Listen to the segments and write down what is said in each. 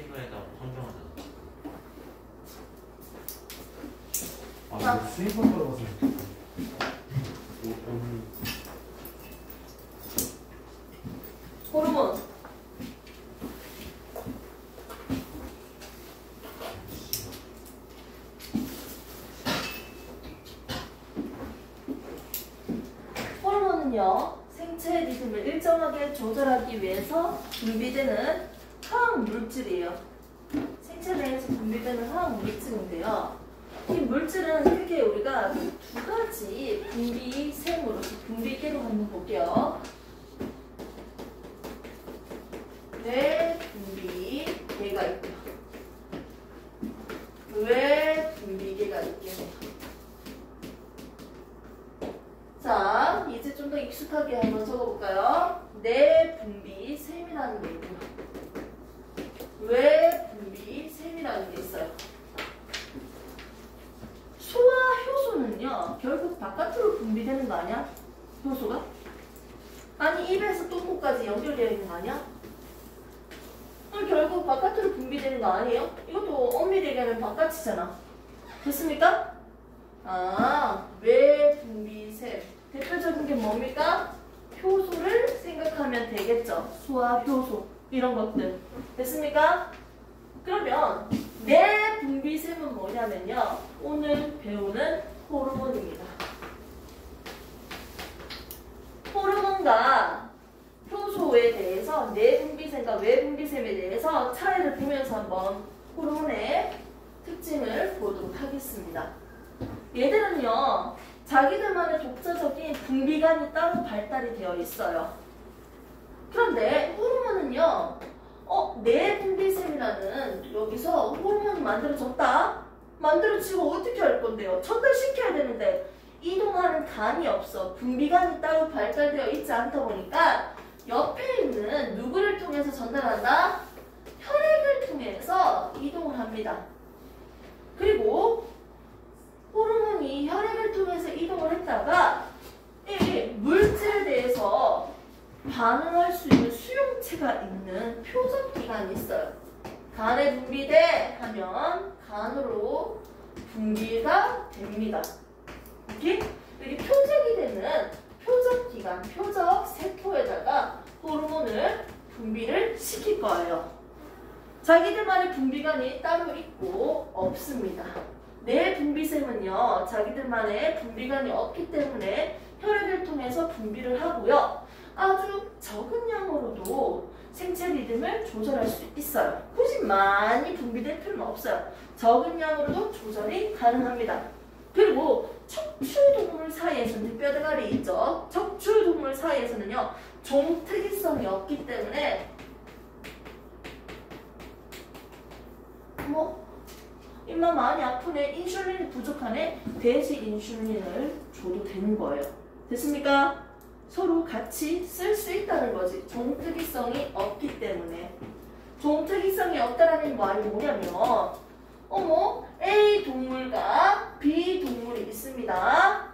수익에다 선정하잖아. 아, 이거 수익만 들어가서. 호르몬. 호르몬은요, 생체 리듬을 일정하게 조절하기 위해서 분비되는 화학 물질이에요. 생체 내에서 분비되는 화학 물질인데요. 이 물질은 크게 우리가 두 가지 분비샘으로서 분비계로 한번 볼게요. 뇌 분비계가 있고, 외 분비계가 있겠네요. 자, 이제 좀 더 익숙하게 한번 적어볼까요? 뇌 분비샘이라는 게 있고요. 외 분비샘이라는 게 있어요. 소화 효소는요, 결국 바깥으로 분비되는 거 아니야? 효소가? 아니, 입에서 똥꼬까지 연결되어 있는 거 아니야? 그럼 결국 바깥으로 분비되는 거 아니에요? 이것도 엄밀히 얘기하면 바깥이잖아. 됐습니까? 아, 외 분비샘. 대표적인 게 뭡니까? 효소를 생각하면 되겠죠. 소화 효소. 이런 것들. 됐습니까? 그러면 내 분비샘은 뭐냐면요, 오늘 배우는 호르몬입니다. 호르몬과 효소에 대해서 내분비샘과 외분비샘에 대해서 차이를 보면서 한번 호르몬의 특징을 보도록 하겠습니다. 얘들은요, 자기들만의 독자적인 분비관이 따로 발달이 되어 있어요. 그런데 호르몬은요, 내분비샘이라는 여기서 호르몬이 만들어졌다? 만들어지고 어떻게 할 건데요? 전달시켜야 되는데 이동하는 간이 없어. 분비관이 따로 발달되어 있지 않다 보니까 옆에 있는 누구를 통해서 전달한다? 혈액을 통해서 이동을 합니다. 그리고 호르몬이 혈액을 통해서 이동을 했다가 이 물질에 대해서 반응할 수 있는 수용체가 있는 표적기관이 있어요. 간에 분비돼 하면 간으로 분비가 됩니다. 이렇게 표적이 되는 표적기관, 표적세포에다가 호르몬을 분비를 시킬 거예요. 자기들만의 분비관이 따로 있고 없습니다. 뇌 분비샘은요, 자기들만의 분비관이 없기 때문에 혈액을 통해서 분비를 하고요. 아주 적은 양으로도 생체 리듬을 조절할 수 있어요. 굳이 많이 분비될 필요는 없어요. 적은 양으로도 조절이 가능합니다. 그리고 척추동물 사이에서는, 뼈대가리 있죠? 척추동물 사이에서는요, 종특이성이 없기 때문에 입맛 많이 아프네, 인슐린이 부족하네, 돼지 인슐린을 줘도 되는 거예요. 됐습니까? 서로 같이 쓸 수 있다는 거지. 종특이성이 없기 때문에. 종특이성이 없다라는 말이 뭐냐면, A 동물과 B 동물이 있습니다.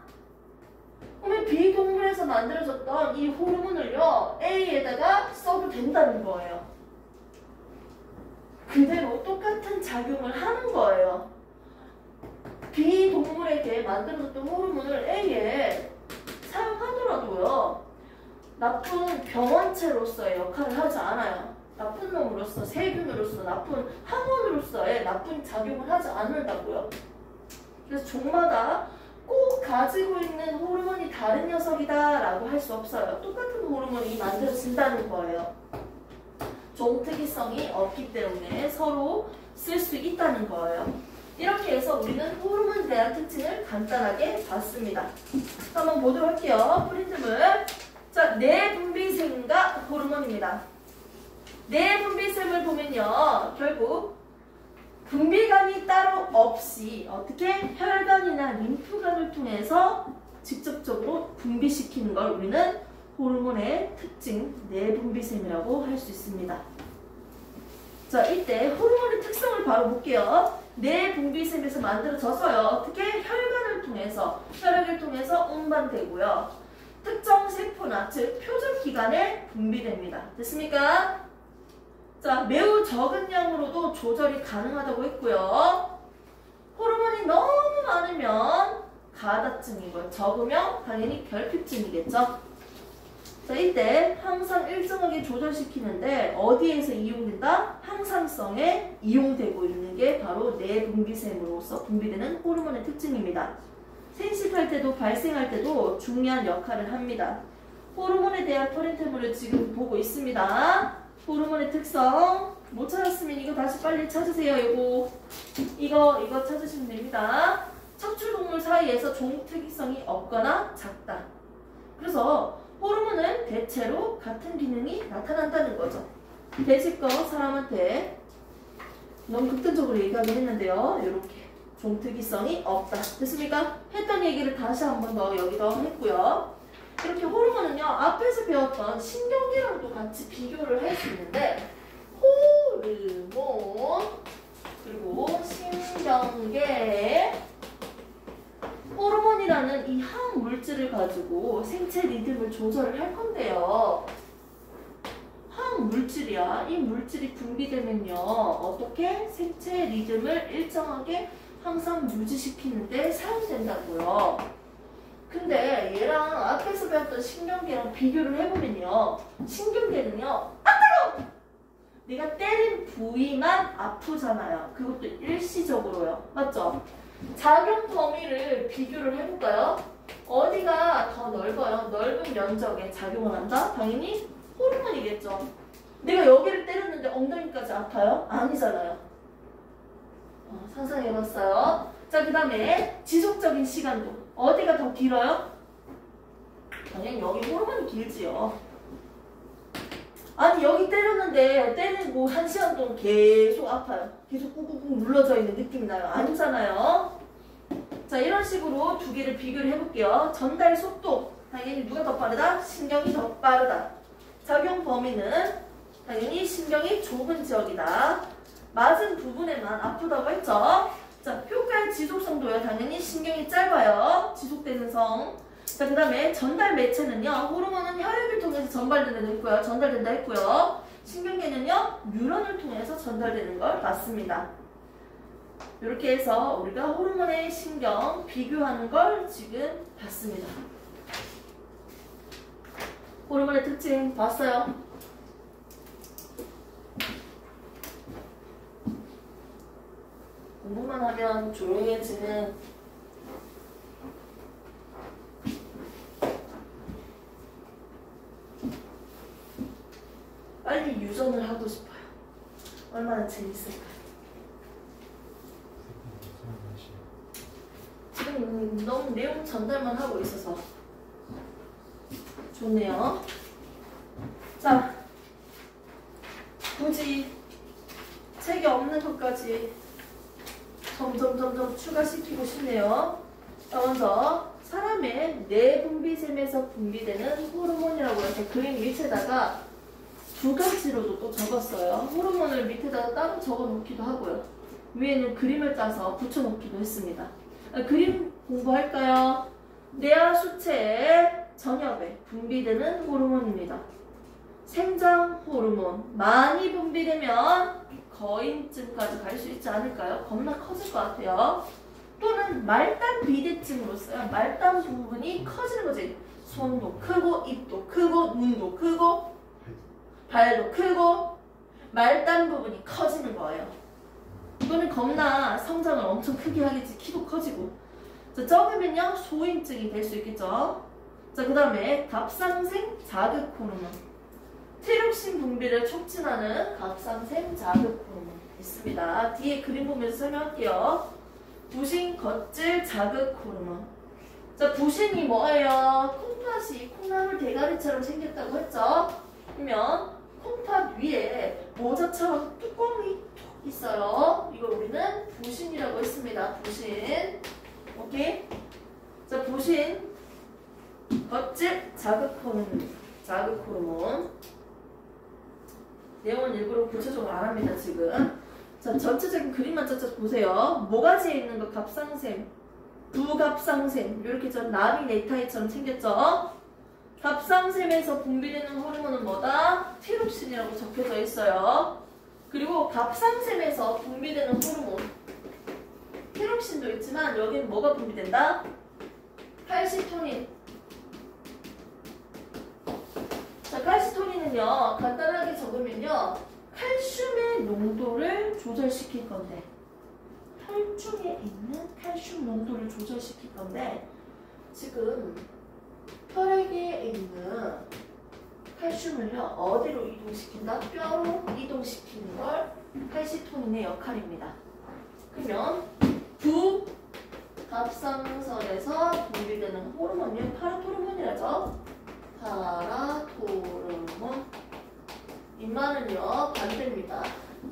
그러면 B 동물에서 만들어졌던 이 호르몬을요, A에다가 써도 된다는 거예요. 그대로 똑같은 작용을 하는 거예요. B 동물에게 만들어졌던 호르몬을 A에 사용하더라도요, 나쁜 병원체로서의 역할을 하지 않아요. 나쁜 놈으로서, 세균으로서, 나쁜 항원으로서의 나쁜 작용을 하지 않는다고요. 그래서 종마다 꼭 가지고 있는 호르몬이 다른 녀석이다 라고 할 수 없어요. 똑같은 호르몬이 만들어진다는 거예요. 종특이성이 없기 때문에 서로 쓸 수 있다는 거예요. 이렇게 해서 우리는 호르몬에 대한 특징을 간단하게 봤습니다. 한번 보도록 할게요. 프린트물. 자, 내분비샘과 호르몬입니다. 내분비샘을 보면요, 결국 분비관이 따로 없이 어떻게 혈관이나 림프관을 통해서 직접적으로 분비시키는 걸 우리는 호르몬의 특징, 내분비샘이라고 할 수 있습니다. 자, 이때 호르몬의 특성을 바로 볼게요. 내분비샘에서 만들어져서요, 어떻게 혈관을 통해서, 혈액을 통해서 운반되고요, 특정 세포나 즉 표적기관에 분비됩니다. 됐습니까? 자, 매우 적은 양으로도 조절이 가능하다고 했고요. 호르몬이 너무 많으면 가다증이고요. 적으면 당연히 결핍증이겠죠. 자, 이때 항상 일정하게 조절시키는데 어디에서 이용된다? 항상성에 이용되고 있는 게 바로 내분비샘으로서 분비되는 호르몬의 특징입니다. 생식할 때도 발생할 때도 중요한 역할을 합니다. 호르몬에 대한 터렌테물을 지금 보고 있습니다. 호르몬의 특성 못 찾았으면 이거 다시 빨리 찾으세요. 이거 찾으시면 됩니다. 척추동물 사이에서 종특이성이 없거나 작다. 그래서 호르몬은 대체로 같은 기능이 나타난다는 거죠. 대식거 사람한테 너무 극단적으로 얘기하긴 했는데요. 이렇게 종특이성이 없다. 됐습니까? 했던 얘기를 다시 한 번 더 여기다 했고요. 이렇게 호르몬은요, 앞에서 배웠던 신경계랑도 같이 비교를 할 수 있는데, 호르몬, 그리고 신경계, 호르몬이라는 이 항물질을 가지고 생체 리듬을 조절을 할 건데요. 항물질이야. 이 물질이 분비되면요, 어떻게 생체 리듬을 일정하게 항상 유지시키는데 사용된다고요. 근데 얘랑 앞에서 배웠던 신경계랑 비교를 해보면요, 신경계는요, 아 뜨거워! 내가 때린 부위만 아프잖아요. 그것도 일시적으로요. 맞죠? 작용 범위를 비교를 해볼까요? 어디가 더 넓어요? 넓은 면적에 작용을 한다? 당연히 호르몬이겠죠. 내가 여기를 때렸는데 엉덩이까지 아파요? 아니잖아요. 상상해봤어요. 자, 그 다음에 지속적인 시간도 어디가 더 길어요? 당연히 여기 호르몬이 길지요. 아니 여기 때렸는데 때리고 1시간 동안 계속 아파요. 계속 꾹꾹꾹 눌러져 있는 느낌이 나요. 아니잖아요. 자, 이런 식으로 두 개를 비교를 해볼게요. 전달 속도 당연히 누가 더 빠르다? 신경이 더 빠르다. 작용 범위는 당연히 신경이 좁은 지역이다. 맞은 부분에만 아프다고 했죠. 자, 효과의 지속성도요. 당연히 신경이 짧아요. 지속되는 성. 자, 그 다음에 전달 매체는요. 호르몬은 혈액을 통해서 전달된다 했고요. 신경계는요. 뉴런을 통해서 전달되는 걸 봤습니다. 이렇게 해서 우리가 호르몬의 신경 비교하는 걸 지금 봤습니다. 호르몬의 특징 봤어요? 공부만 하면 조용해지는 빨리 유전을 하고 싶어요. 얼마나 재밌을까요? 지금 너무 내용 전달만 하고 있어서 좋네요. 자, 굳이 책에 없는 것까지 점점 추가시키고 싶네요. 자, 먼저 사람의 내분비샘에서 분비되는 호르몬이라고 해서 그림 밑에다가 두 가지로도 또 적었어요. 호르몬을 밑에다가 따로 적어 놓기도 하고요. 위에는 그림을 따서 붙여 놓기도 했습니다. 그림 공부할까요? 뇌하 수체의 전엽에 분비되는 호르몬입니다. 생장 호르몬 많이 분비되면 거인증까지 갈 수 있지 않을까요? 겁나 커질 것 같아요. 또는 말단 비대증으로서요. 말단 부분이 커지는 거지. 손도 크고 입도 크고 눈도 크고 발도 크고 말단 부분이 커지는 거예요. 또는 겁나 성장을 엄청 크게 하겠지. 키도 커지고. 자, 적으면요 소인증이 될 수 있겠죠. 자, 그 다음에 갑상생 자극 호르몬. 티록신 분비를 촉진하는 갑상생 자극 호르몬 있습니다. 뒤에 그림 보면서 설명할게요. 부신 겉질 자극 호르몬. 자, 부신이 뭐예요? 콩팥이 콩나물 대가리처럼 생겼다고 했죠? 그러면 콩팥 위에 모자처럼 뚜껑이 톡 있어요. 이걸 우리는 부신이라고 했습니다. 부신. 오케이? 자, 부신 겉질 자극 호르몬. 자극 호르몬. 내용은 일부러 구체적으로 안 합니다, 지금. 자, 전체적인 그림만 쫙쫙 보세요. 모가지에 있는 거 갑상샘, 부갑상샘, 이렇게 좀 나비 넥타이처럼 생겼죠? 갑상샘에서 분비되는 호르몬은 뭐다? 티롭신이라고 적혀져 있어요. 그리고 갑상샘에서 분비되는 호르몬 티록신도 있지만 여기는 뭐가 분비된다? 칼시토닌. 자, 칼시토닌은요 간단하게 적으면요 칼슘의 농도를 조절시킬 건데 혈중에 있는 칼슘 농도를 조절시킬 건데 지금 혈액에 있는 칼슘을요 어디로 이동시킨다? 뼈로 이동시키는 걸 칼시토닌의 역할입니다. 그러면 부갑상선에서 분비되는 호르몬이 파라토르몬이라죠. 파라토르몬. 이만은요 반대입니다.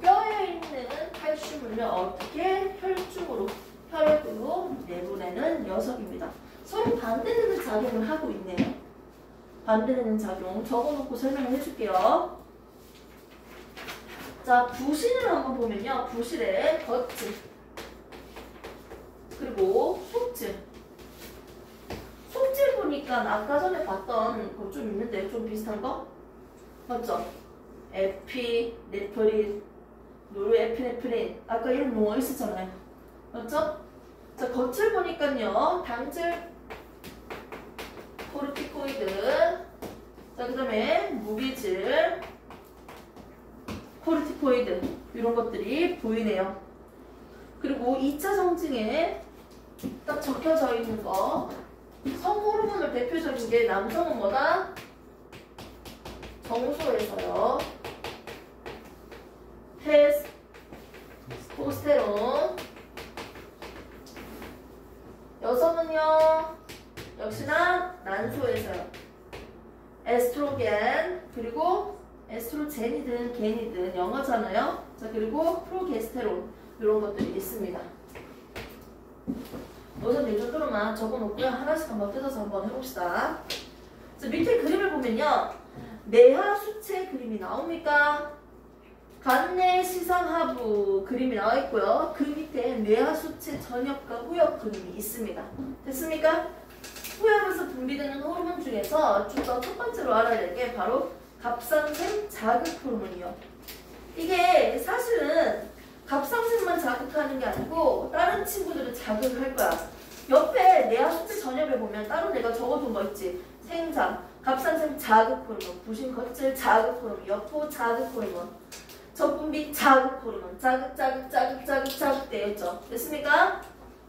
뼈에 있는 칼슘을요 어떻게 혈중으로 혈액으로 내보내는 녀석입니다. 서로 반대되는 작용을 하고 있네요. 반대되는 작용 적어놓고 설명을 해줄게요. 자, 부신을 한번 보면요. 부실의 겉질 그리고 속질. 속질 보니까 아까 전에 봤던 거 좀 있는데 좀 비슷한 거? 맞죠? 에피네프린, 노르에피네프린 아까 이런 용어 있었잖아요. 맞죠? 자, 겉을 보니까요. 당질, 코르티코이드, 자, 그 다음에 무기질, 코르티코이드 이런 것들이 보이네요. 그리고 2차 정징에 딱 적혀져 있는 거 성호르몬을 대표적인 게 남성은 뭐다? 정수에서요. 테스토스테론. 여성은요. 역시나 난소에서요. 에스트로겐 그리고 에스트로젠이든 겐이든 영어잖아요. 자, 그리고 프로게스테론 이런 것들이 있습니다. 우선 이 정도로만 적어놓고요. 하나씩 한번 뜯어서 한번 해봅시다. 자, 밑에 그림을 보면요. 내하 수체 그림이 나옵니까? 간내 시상하부 그림이 나와 있고요. 그 밑에 내하 수체 전역과 후역 그림이 있습니다. 됐습니까? 후역에서 분비되는 호르몬 중에서 좀 더 첫 번째로 알아야 될 게 바로 갑상샘 자극 호르몬이요. 이게 사실은 갑상샘만 자극하는 게 아니고 다른 친구들은 자극을 할 거야. 옆에 내하 수체 전엽에 보면 따로 내가 적어둔 거 있지. 생장, 갑상샘 자극 호르몬, 부신 겉질 자극 호르몬, 여포 자극 호르몬, 적분비 자극 호르몬, 자극 되어 있죠. 됐습니까?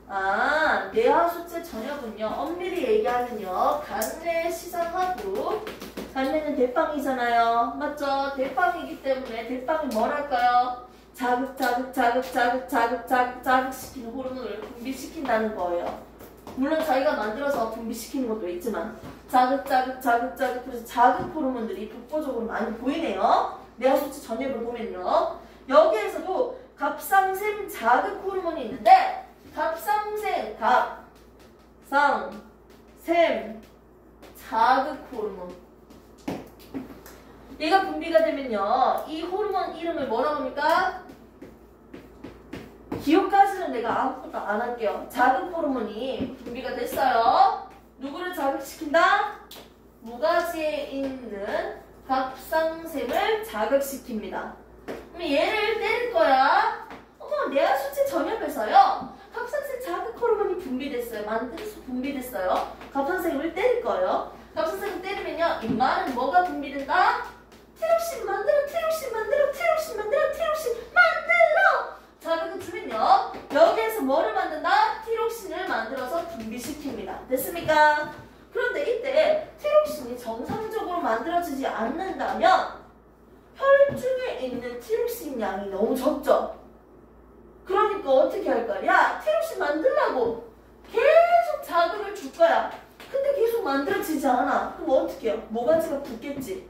아, 내하 수체 전엽은요. 엄밀히 얘기하면요. 간내 시상하부. 간내는 대빵이잖아요. 맞죠? 대빵이기 때문에 대빵이 뭐랄까요? 자극시키는 호르몬을 분비시킨다는 거예요. 물론 자기가 만들어서 분비시키는 것도 있지만 그래서 자극 호르몬들이 독보적으로 많이 보이네요. 내하수치 전엽을 보면요. 여기에서도 갑상샘 자극 호르몬이 있는데 갑상샘 자극 호르몬 얘가 분비가 되면요. 이 호르몬 이름을 뭐라고 합니까? 기호까지는 내가 아무것도 안 할게요. 자극 호르몬이 분비가 됐어요. 누구를 자극시킨다? 무가지에 있는 갑상샘을 자극시킵니다. 그럼 얘를 때릴 거야. 어머, 내하수체 전엽에서요. 갑상샘 자극 호르몬이 분비됐어요. 만들어서 분비됐어요. 갑상샘을 때릴 거예요. 갑상샘을 때리면요. 이마는 뭐가 분비된다? 티록신 만들어. 자극을 주면요. 여기에서 뭐를 만든다? 티록신을 만들어서 분비시킵니다. 됐습니까? 그런데 이때 티록신이 정상적으로 만들어지지 않는다면 혈중에 있는 티록신 양이 너무 적죠? 그러니까 어떻게 할 거야? 야, 티록신 만들라고 계속 자극을 줄 거야. 근데 계속 만들어지지 않아. 그럼 어떻게 해요? 모가지가 붓겠지.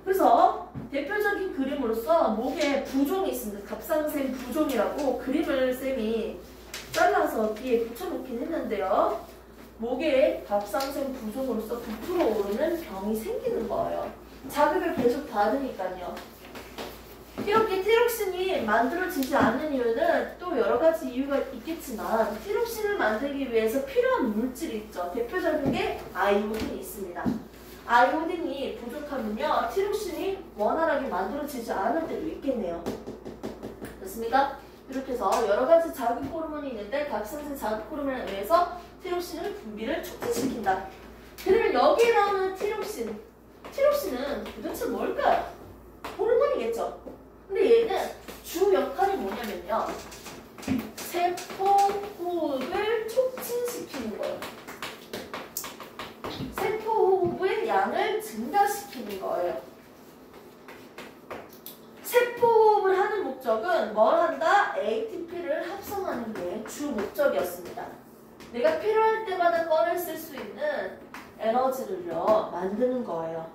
그래서 대표적인 그림으로서 목에 부종이 있습니다. 갑상샘 부종이라고 그림을 쌤이 잘라서 뒤에 붙여놓긴 했는데요. 목에 갑상샘 부종으로서 부풀어 오르는 병이 생기는 거예요. 자극을 계속 받으니까요. 이렇게 티록신이 만들어지지 않는 이유는 또 여러 가지 이유가 있겠지만 티록신을 만들기 위해서 필요한 물질이 있죠. 대표적인 게 아이오딘이 있습니다. 아이오딘이 부족하면요 티록신이 원활하게 만들어지지 않을 때도 있겠네요. 됐습니까? 이렇게 해서 여러 가지 자극 호르몬이 있는데 각성생 자극 호르몬에 의해서 티록신을 분비를 촉진시킨다. 그러면 여기에 나오는 티록신은 도대체 뭘까요? 호르몬이겠죠. 근데 얘는 주 역할이 뭐냐면요, 세포 호흡을 촉진시키는 거예요. 세포 호흡의 양을 증가시키는 거예요. 세포 호흡을 하는 목적은 뭘 한다? ATP를 합성하는 게 주 목적이었습니다. 내가 필요할 때마다 꺼내 쓸 수 있는 에너지를요 만드는 거예요.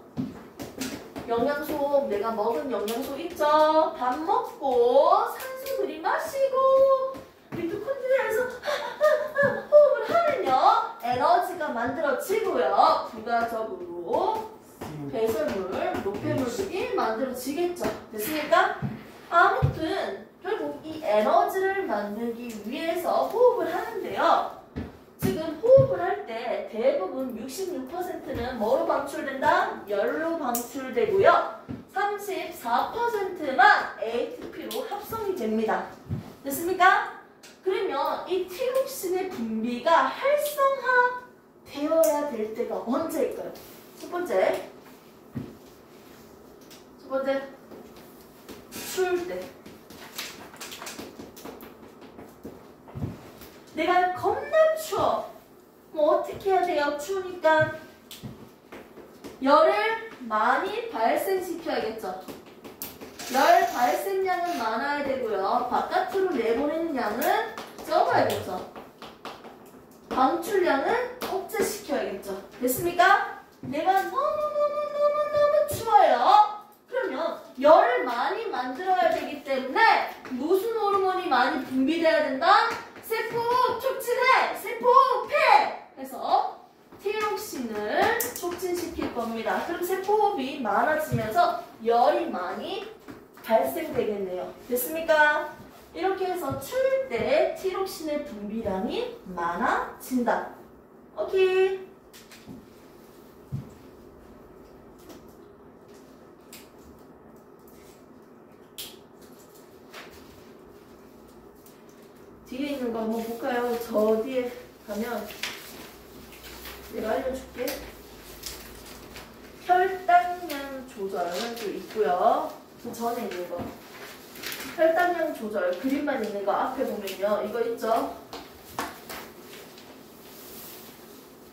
영양소, 내가 먹은 영양소 있죠? 밥 먹고 산소 들이마시고 미토콘드리아에서 호흡을 하면요 에너지가 만들어지고요. 부가적으로 배설물, 노폐물들이 만들어지겠죠. 됐습니까? 아무튼 결국 이 에너지를 만들기 위해서 호흡을 하는데요. 지금 호흡을 할 때 대부분 66%는 뭐로 방출된다? 열로 방출되고요. 34%만 ATP로 합성이 됩니다. 됐습니까? 그러면 이 티록신의 분비가 활성화되어야 될 때가 언제일까요? 첫 번째, 추울 때. 내가 겁나 추워. 뭐 어떻게 해야 돼요? 추우니까 열을 많이 발생시켜야겠죠. 열 발생량은 많아야 되고요. 바깥으로 내보내는 양은 적어야겠죠. 방출량은 억제시켜야겠죠. 됐습니까? 내가 너무 추워요. 그러면 열을 많이 만들어야 되기 때문에 무슨 호르몬이 많이 분비돼야 된다? 세포호흡 촉진해! 세포호흡 해! 해서 티록신을 촉진시킬 겁니다. 그럼 세포호흡이 많아지면서 열이 많이 발생되겠네요. 됐습니까? 이렇게 해서 추울 때 티록신의 분비량이 많아진다. 오케이. 뒤에 있는 거 한번 볼까요? 저 뒤에 가면 내가 알려줄게. 혈당량 조절도 있고요. 그 전에 있는 거. 혈당량 조절 그림만 있는 거 앞에 보면요. 이거 있죠?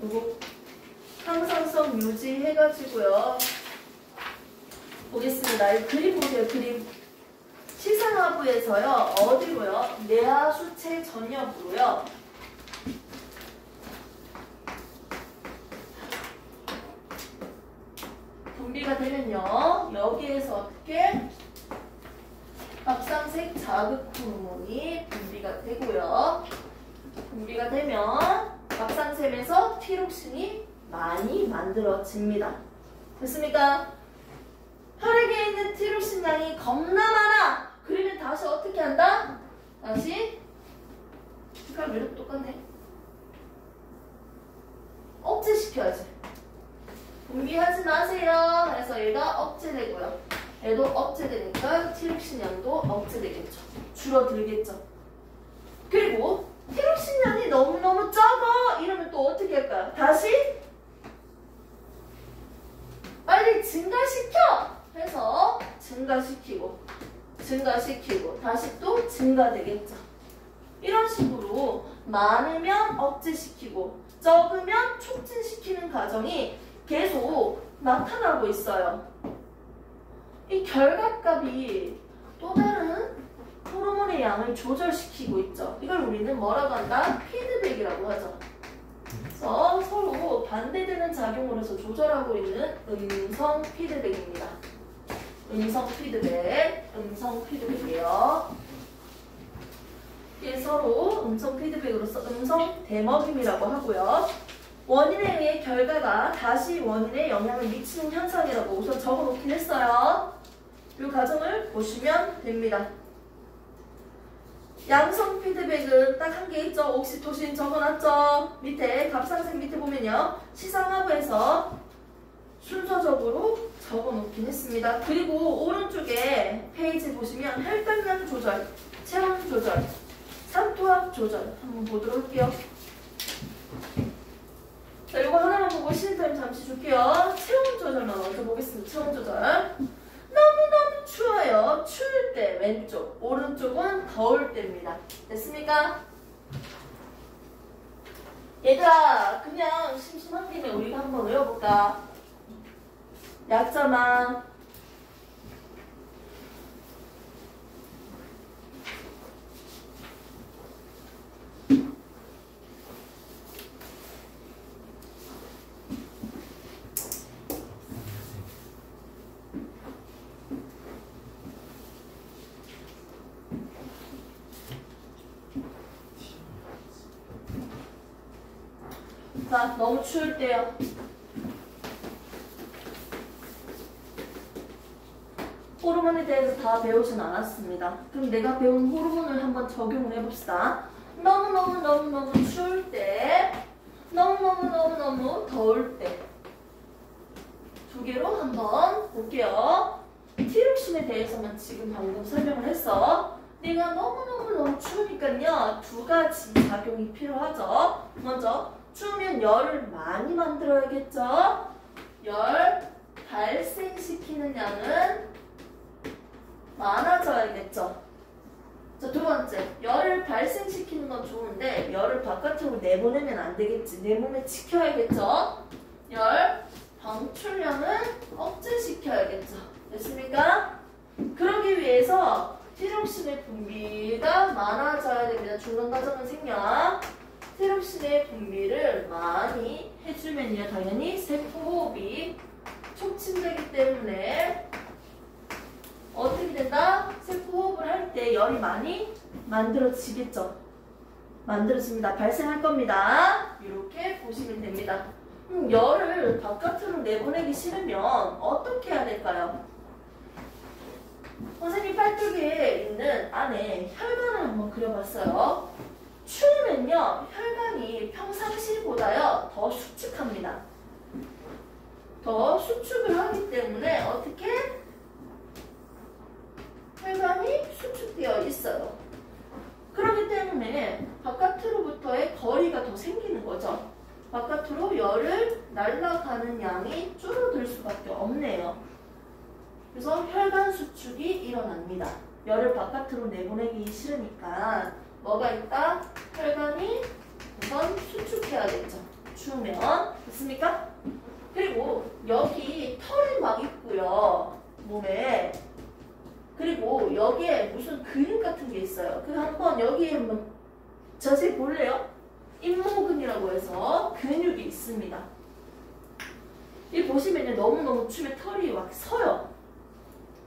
그리고 항상성 유지해가지고요. 보겠습니다. 이 그림 보세요. 그림. 시상하부에서요. 어디로요? 뇌하수체 전엽으로요. 분비가 되면요. 여기에서 어떻게? 갑상색 자극 호르몬이 분비가 되고요. 분비가 되면 갑상샘에서 티록신이 많이 만들어집니다. 됐습니까? 혈액에 있는 티록신 양이 겁나 많아. 그러면 다시 어떻게 한다? 다시 색깔 왜 이렇게 똑같네? 억제시켜야지. 분비하지 마세요. 그래서 얘가 억제되고요. 얘도 억제되니까 티록신 양도 억제되겠죠. 줄어들겠죠. 그리고 티록신 양이 너무너무 적어. 이러면 또 어떻게 할까요? 다시 빨리 증가시켜. 해서 증가시키고 다시 또 증가되겠죠. 이런 식으로 많으면 억제시키고 적으면 촉진시키는 과정이 계속 나타나고 있어요. 이 결과값이 또 다른 호르몬의 양을 조절시키고 있죠. 이걸 우리는 뭐라고 한다? 피드백이라고 하죠. 그래서 서로 반대되는 작용을 해서 조절하고 있는 음성 피드백입니다. 음성 피드백이에요. 이게 서로 음성 피드백으로서 음성 대먹임이라고 하고요. 원인에 의해 결과가 다시 원인에 영향을 미치는 현상이라고 우선 적어놓긴 했어요. 이 과정을 보시면 됩니다. 양성 피드백은 딱 한 개 있죠. 옥시토신 적어놨죠. 밑에 갑상샘 밑에 보면요. 시상하부에서 순서적으로 적어놓긴 했습니다. 그리고 오른쪽에 페이지 보시면 혈당량 조절, 체온 조절, 삼투압 조절 한번 보도록 할게요. 자, 이거 하나만 보고 쉬는 타임 잠시 줄게요. 체온 조절만 먼저 보겠습니다. 체온 조절. 너무너무 추워요. 추울 때 왼쪽, 오른쪽은 더울 때입니다. 됐습니까? 얘들아, 그냥 심심한 김에 우리가 한번 외워볼까? 약자만. 자, 너무 추울 때요. 호르몬에 대해서 다 배우진 않았습니다. 그럼 내가 배운 호르몬을 한번 적용을 해봅시다. 너무너무 추울 때, 너무너무 더울 때. 두 개로 한번 볼게요. 티록신에 대해서만 지금 방금 설명을 했어. 내가 너무너무 추우니까요. 두 가지 작용이 필요하죠. 먼저 추우면 열을 많이 만들어야겠죠. 열 발생시키는 양은 많아져야겠죠. 자, 두 번째, 열을 발생시키는 건 좋은데 열을 바깥으로 내보내면 안 되겠지. 내 몸에 지켜야겠죠. 열 방출량은 억제시켜야겠죠. 됐습니까? 그러기 위해서 티록신의 분비가 많아져야 됩니다. 중간 과정은 생략. 티록신의 분비를 많이 해주면요, 당연히 세포호흡이 촉진되기 때문에 어떻게 된다? 세포호흡을 할 때 열이 많이 만들어지겠죠. 만들어집니다. 발생할 겁니다. 이렇게 보시면 됩니다. 열을 바깥으로 내보내기 싫으면 어떻게 해야 될까요? 선생님 팔뚝에 있는 안에 혈관을 한번 그려봤어요. 추우면요, 혈관이 평상시보다요 더 수축합니다. 더 수축을 하기 때문에 어떻게? 혈관이 수축되어 있어요. 그렇기 때문에 바깥으로부터의 거리가 더 생기는 거죠. 바깥으로 열을 날아가는 양이 줄어들 수밖에 없네요. 그래서 혈관 수축이 일어납니다. 열을 바깥으로 내보내기 싫으니까 뭐가 있다? 혈관이 우선 수축해야겠죠. 추우면. 됐습니까? 그리고 여기 털이 막 있고요. 몸에. 그리고 여기에 무슨 근육 같은 게 있어요. 그 한번 여기에 한번 자세히 볼래요? 잇모근이라고 해서 근육이 있습니다. 이 보시면요, 너무너무 추우면 털이 막 서요.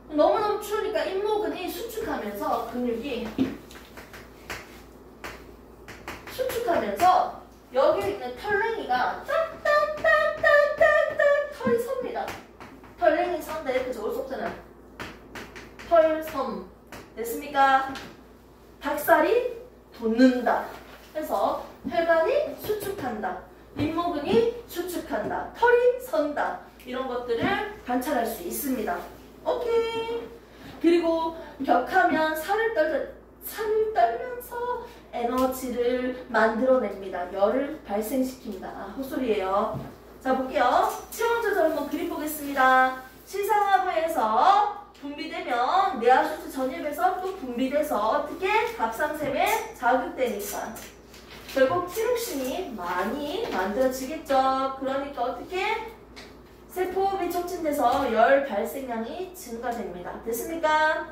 너무너무 추우니까 잇모근이 수축하면서 근육이 수축하면서 여기에 있는 털랭이가 딱딱딱딱딱딱 털이 섭니다. 털랭이 선다 이렇게 적을 수 없잖아요. 털섬. 됐습니까? 닭살이 돋는다. 그래서 혈관이 수축한다. 잇모근이 수축한다. 털이 선다. 이런 것들을 관찰할 수 있습니다. 오케이. 그리고 격하면 살을 떨면서 에너지를 만들어냅니다. 열을 발생시킵니다. 아, 헛소리예요. 자, 볼게요. 체온 조절 한번 그림 보겠습니다. 시상하부에서 분비되면 뇌하수체 전입에서 또 분비돼서 어떻게? 갑상샘에 자극되니까 결국 티록신이 많이 만들어지겠죠. 그러니까 어떻게? 세포호흡이 촉진돼서 열 발생량이 증가됩니다. 됐습니까?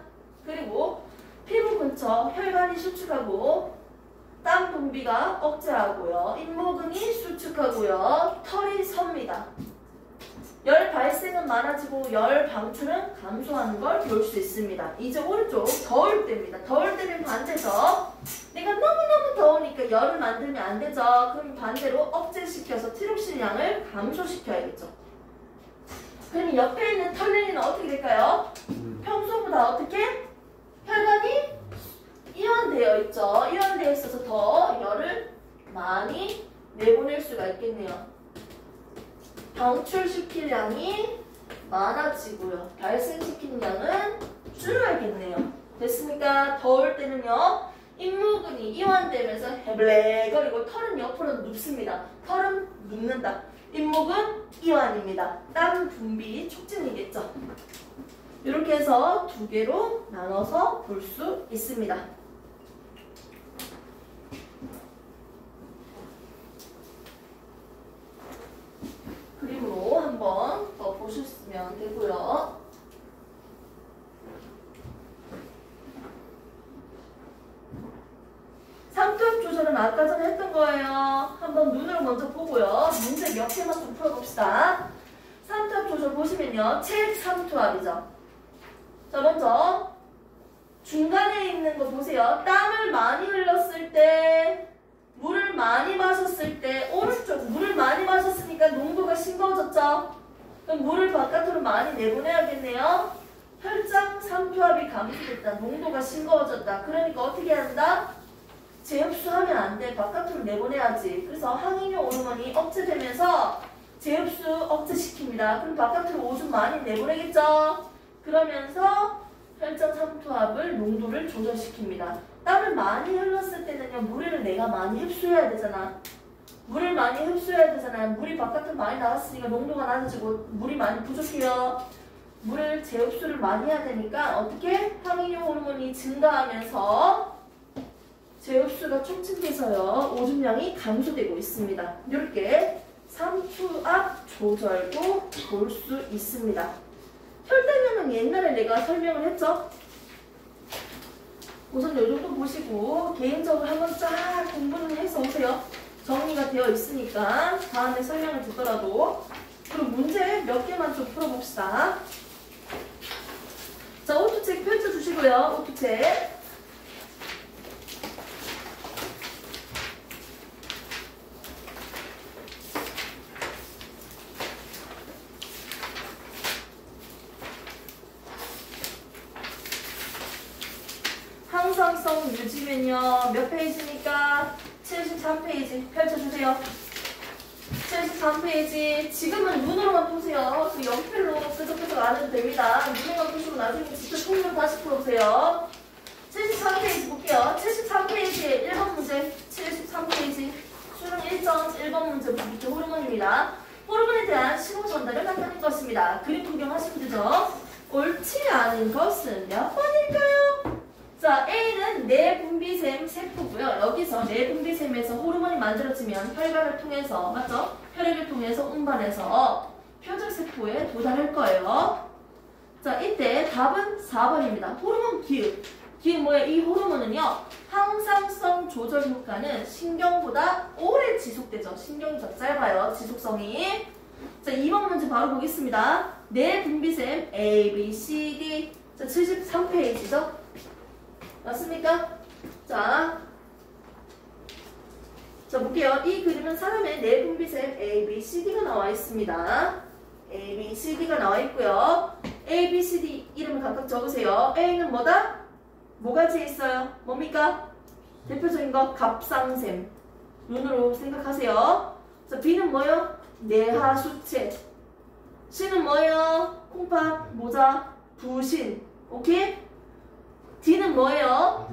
그리고 피부 근처 혈관이 수축하고 땀 분비가 억제하고요. 잇모근이 수축하고요. 털이 섭니다. 열 발생은 많아지고 열 방출은 감소하는 걸 볼 수 있습니다. 이제 오른쪽 더울 때입니다. 더울 때는 반대죠. 내가 너무너무 더우니까 열을 만들면 안 되죠. 그럼 반대로 억제시켜서 티록신 양을 감소시켜야겠죠. 그럼 옆에 있는 털랭이는 어떻게 될까요? 평소보다 어떻게? 혈관이 이완되어 있죠. 이완되어 있어서 더 열을 많이 내보낼 수가 있겠네요. 방출시킬 양이 많아지고요. 발생시킨 양은 줄어야겠네요. 됐습니까? 더울 때는요. 인무근이 이완되면서 해블레거리고 털은 옆으로 눕습니다. 털은 눕는다. 인무근 이완입니다. 땀 분비 촉진이겠죠. 이렇게 해서 두 개로 나눠서 볼 수 있습니다. 그림으로 한번 더 보셨으면 되고요. 삼투압 조절은 아까 전에 했던 거예요. 한번 눈으로 먼저 보고요. 문제 몇 개만 좀 풀어봅시다. 삼투압 조절 보시면요. 책3투압이죠. 자, 먼저 중간에 있는 거 보세요. 땀을 많이 흘렸을 때, 물을 많이 마셨을 때, 오른쪽 물을 많이 마셨으니까 농도가 싱거워졌죠? 그럼 물을 바깥으로 많이 내보내야겠네요. 혈장 삼투압이 감소됐다. 농도가 싱거워졌다. 그러니까 어떻게 한다? 재흡수하면 안 돼. 바깥으로 내보내야지. 그래서 항이뇨 호르몬이 억제되면서 재흡수 억제시킵니다. 그럼 바깥으로 오줌 많이 내보내겠죠? 그러면서 혈장 삼투압을 농도를 조절시킵니다. 땀을 많이 흘렀을 때는요. 물을 내가 많이 흡수해야 되잖아. 물을 많이 흡수해야 되잖아요. 물이 바깥으로 많이 나갔으니까 농도가 낮아지고 물이 많이 부족해요. 물을 재흡수를 많이 해야 되니까 어떻게? 항이뇨 호르몬이 증가하면서 재흡수가 촉진돼서요. 오줌량이 감소되고 있습니다. 이렇게 삼투압 조절도 볼 수 있습니다. 혈당량은 옛날에 내가 설명을 했죠? 우선 이 정도 보시고 개인적으로 한번 쫙 공부를 해서 오세요. 정리가 되어 있으니까 다음에 설명을 듣더라도. 그리고 문제 몇 개만 좀 풀어봅시다. 자, 오투책 펼쳐주시고요. 오투책. 항상성 유지면요. 몇 페이지입니까? 73페이지 펼쳐주세요. 73페이지. 지금은 눈으로만 보세요. 그 연필로 끄적끄적 안 해도 됩니다. 눈으로만 보시고 나중에 직접 통으로 다시 풀어보세요. 73페이지 볼게요. 73페이지에 1번 문제. 73페이지. 수능 1.1번 문제 부부터 호르몬입니다. 호르몬에 대한 신호 전달을 한다는 것입니다. 그림 구경하시면 되죠. 옳지 않은 것은 몇 번일까요? 자, A는 내분비샘 세포고요. 여기서 내분비샘에서 호르몬이 만들어지면 혈관을 통해서, 맞죠? 혈액을 통해서 운반해서 표적세포에 도달할 거예요. 자, 이때 답은 4번입니다. 호르몬 기읍. 기읍 뭐예요? 이 호르몬은요. 항상성 조절 효과는 신경보다 오래 지속되죠. 신경이 더 짧아요. 지속성이. 자, 2번 문제 바로 보겠습니다. 내분비샘 A, B, C, D. 자, 73페이지죠? 맞습니까? 자, 볼게요. 이 그림은 사람의 내분비샘 A, B, C, D가 나와 있습니다. A, B, C, D가 나와 있고요. A, B, C, D 이름을 각각 적으세요. A는 뭐다? 뭐가지에 있어요? 뭡니까? 대표적인 거 갑상샘. 눈으로 생각하세요. 자, B는 뭐예요? 내하수체. C는 뭐예요? 콩팥, 모자, 부신. 오케이? D는 뭐예요?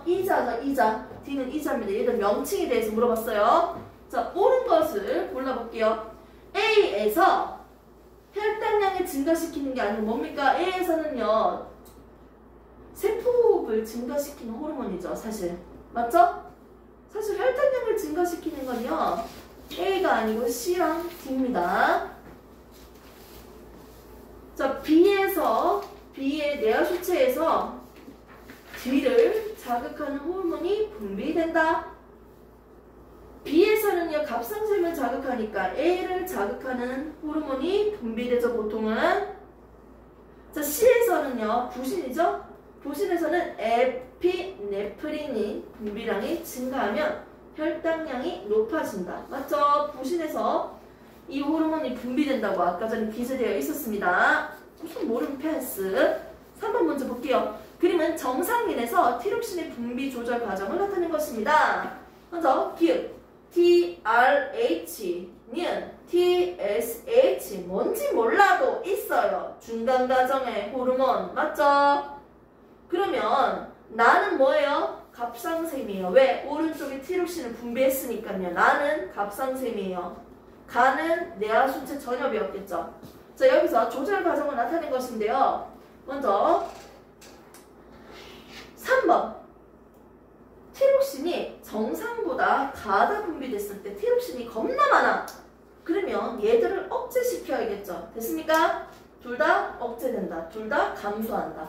이자죠, 이자. D는 이자입니다. 얘들 명칭에 대해서 물어봤어요. 자, 옳은 것을 골라볼게요. A에서 혈당량을 증가시키는 게 아니고 뭡니까? A에서는요, 세포를 증가시키는 호르몬이죠, 사실. 맞죠? 사실 혈당량을 증가시키는 건요, A가 아니고 C랑 D입니다. 자, B의 내하수체에서 D를 자극하는 호르몬이 분비된다. B에서는요, 갑상샘을 자극하니까 A를 자극하는 호르몬이 분비되죠, 보통은. 자, C에서는요, 부신이죠? 부신에서는 에피네프린이 분비량이 증가하면 혈당량이 높아진다. 맞죠? 부신에서 이 호르몬이 분비된다고 아까 전에 기재되어 있었습니다. 무슨 모르면 패스. 3번 문제 볼게요. 그림은 정상인에서 티록신의 분비 조절 과정을 나타낸 것입니다. 먼저 기읍. TRH, 니은 TSH 뭔지 몰라도 있어요. 중간 과정에 호르몬 맞죠? 그러면 나는 뭐예요? 갑상샘이에요. 왜? 오른쪽에 티록신을 분비했으니까요. 나는 갑상샘이에요. 간은 뇌하수체 전엽이었겠죠. 자, 여기서 조절 과정을 나타낸 것인데요. 먼저 3번 티록신이 정상보다 가다 분비됐을 때 티록신이 겁나 많아. 그러면 얘들을 억제시켜야겠죠. 됐습니까? 둘 다 억제된다. 둘 다 감소한다.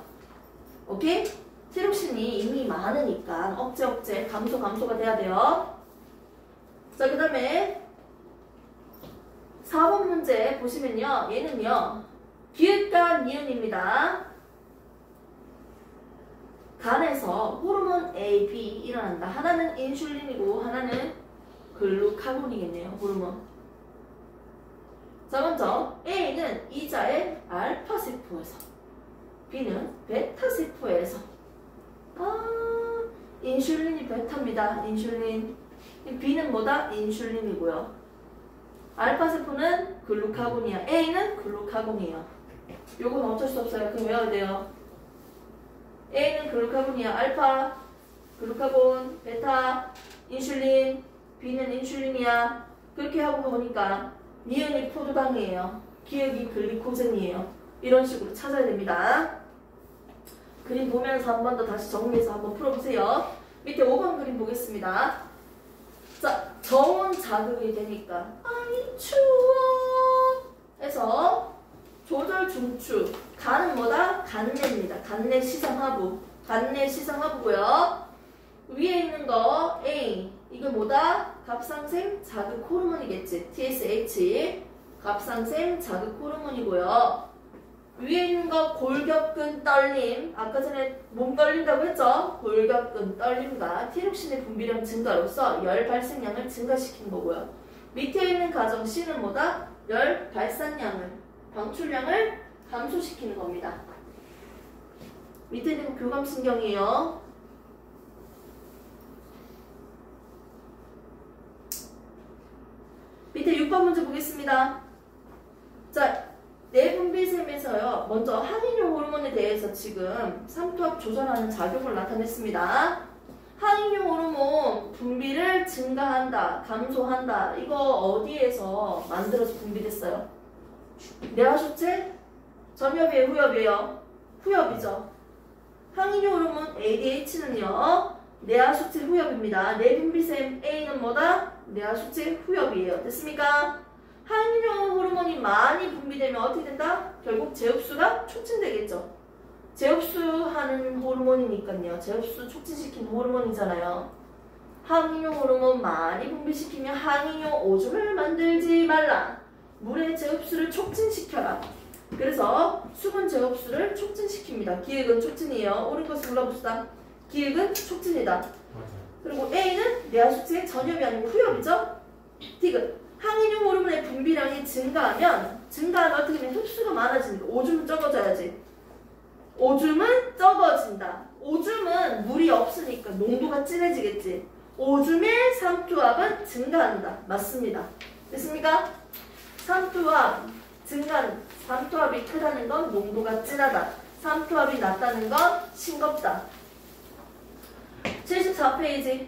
오케이? 티록신이 이미 많으니까 억제 감소가 돼야 돼요. 자, 그 다음에 4번 문제 보시면요. 얘는요. 기읍과 니은입니다. 간에서 호르몬 A, B 일어난다. 하나는 인슐린이고 하나는 글루카곤이겠네요. 호르몬. 자, 먼저 A는 이자의 알파세포에서, B는 베타세포에서. 인슐린이 베타입니다. 인슐린. B는 뭐다? 인슐린이고요. 알파세포는 글루카곤이야. A는 글루카곤이에요. 요건 어쩔 수 없어요. 그럼 외워야 돼요. A는 글루카곤이야. 알파, 글루카곤, 베타, 인슐린. B는 인슐린이야. 그렇게 하고 보니까 니은이 포도당이에요. 기억이 글리코젠이에요. 이런 식으로 찾아야 됩니다. 그림 보면서 한 번 더 다시 정리해서 한번 풀어보세요. 밑에 5번 그림 보겠습니다. 자, 저온 자극이 되니까 아이 추워 해서 조절 중추. 간은 뭐다? 간내입니다. 간내 시상하부. 간내 시상하부고요. 위에 있는 거 A. 이거 뭐다? 갑상샘 자극 호르몬이겠지. TSH. 갑상샘 자극 호르몬이고요. 위에 있는 거 골격근 떨림. 아까 전에 몸 떨린다고 했죠? 골격근 떨림과 티록신의 분비량 증가로서 열 발생량을 증가시키는 거고요. 밑에 있는 가정 C는 뭐다? 열 발산량을, 방출량을 감소시키는 겁니다. 밑에 있는 거 교감신경이에요. 밑에 6번 문제 보겠습니다. 자, 내분비샘에서요. 먼저 항인용 호르몬에 대해서 지금 삼투압 조절하는 작용을 나타냈습니다. 항인용 호르몬 분비를 증가한다, 감소한다. 이거 어디에서 만들어서 분비됐어요? 뇌하수체? 전엽이에요, 후엽이에요? 후엽이죠. 항인용 호르몬 ADH는요. 뇌하수체 후엽입니다. 내분비샘 A는 뭐다? 뇌하수체 후엽이에요. 됐습니까? 항인용 호르몬이 많이 분비되면 어떻게 된다? 결국 제흡수가 촉진되겠죠. 제흡수하는 호르몬이니까요. 제흡수 촉진시키는 호르몬이잖아요. 항인용 호르몬 많이 분비시키면 항인용 오줌을 만들지 말라. 물의 제흡수를 촉진시켜라. 그래서 수분 제흡수를 촉진시킵니다. 기획은 촉진이에요. 옳은 것을 골라봅시다. 기획은 촉진이다. 그리고 A는 뇌하수체 전엽이 아니고 후엽이죠. 디귿. 항인용 호르몬의 분비량이 증가하면 어떻게 되면 흡수가 많아지니까 오줌은 적어져야지. 오줌은 적어진다. 오줌은 물이 없으니까 농도가 진해지겠지. 오줌의 삼투압은 증가한다. 맞습니다. 됐습니까? 삼투압 증가는, 삼투압이 크다는 건 농도가 진하다. 삼투압이 낮다는 건 싱겁다. 74페이지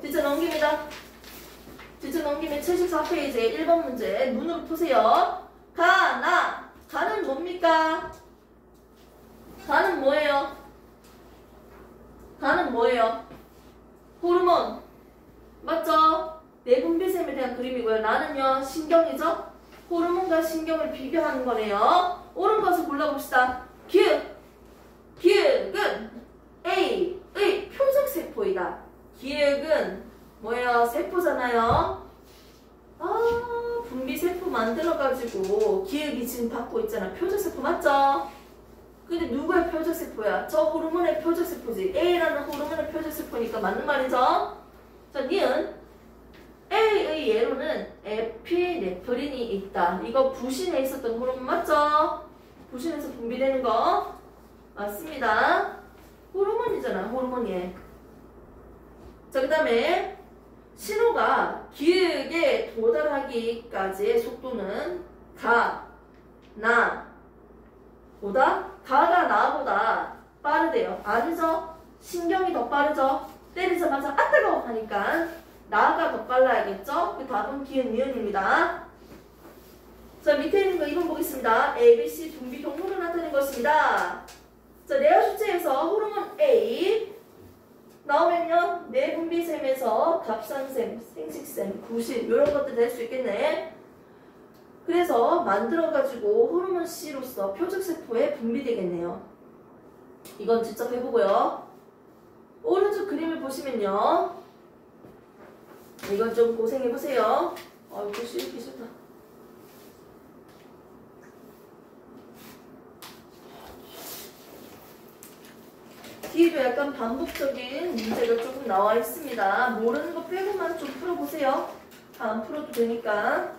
뒤쪽 넘깁니다. 뒤쪽 넘기면 74페이지에 1번 문제 눈으로 푸세요. 간은 뭡니까? 간은 뭐예요? 간은 뭐예요? 호르몬 맞죠? 내분비샘에 대한 그림이고요. 나는요 신경이죠? 호르몬과 신경을 비교하는 거네요. 옳은 것을 골라봅시다. 기획은 A의 표적세포이다. 기획은 뭐예요? 세포잖아요. 분비세포 만들어가지고 기획이 지금 받고 있잖아. 표적세포 맞죠? 근데 누구의 표적세포야? 저 호르몬의 표적세포지. A라는 호르몬의 표적세포니까 맞는 말이죠? 자, 니은 A의 예로는 에피네프린이 있다. 이거 부신에 있었던 호르몬 맞죠? 부신에서 분비되는 거 맞습니다. 호르몬이잖아. 호르몬이. 자, 그 다음에 신호가 기획에 도달하기까지의 속도는 가가 나보다 빠르대요. 아니죠? 신경이 더 빠르죠? 때리자마자 아 뜨거워 하니까 나가 더 빨라야겠죠? 그 답은 기억 니은입니다. 자, 밑에 있는 거 2번 보겠습니다. A, B, C 분비 동물을 나타낸 것입니다. 자, 내화 수치에서 호르몬 A 나오면요, 내분비샘에서 갑상샘, 생식샘, 구실 이런 것들 될 수 있겠네. 그래서 만들어가지고 호르몬 C로서 표적세포에 분비되겠네요. 이건 직접 해보고요. 오른쪽 그림을 보시면요, 이건 좀 고생해보세요. 아이고 씌우기 싫다. 뒤에도 약간 반복적인 문제가 조금 나와 있습니다. 모르는 거 빼고만 좀 풀어보세요. 다 안 풀어도 되니까.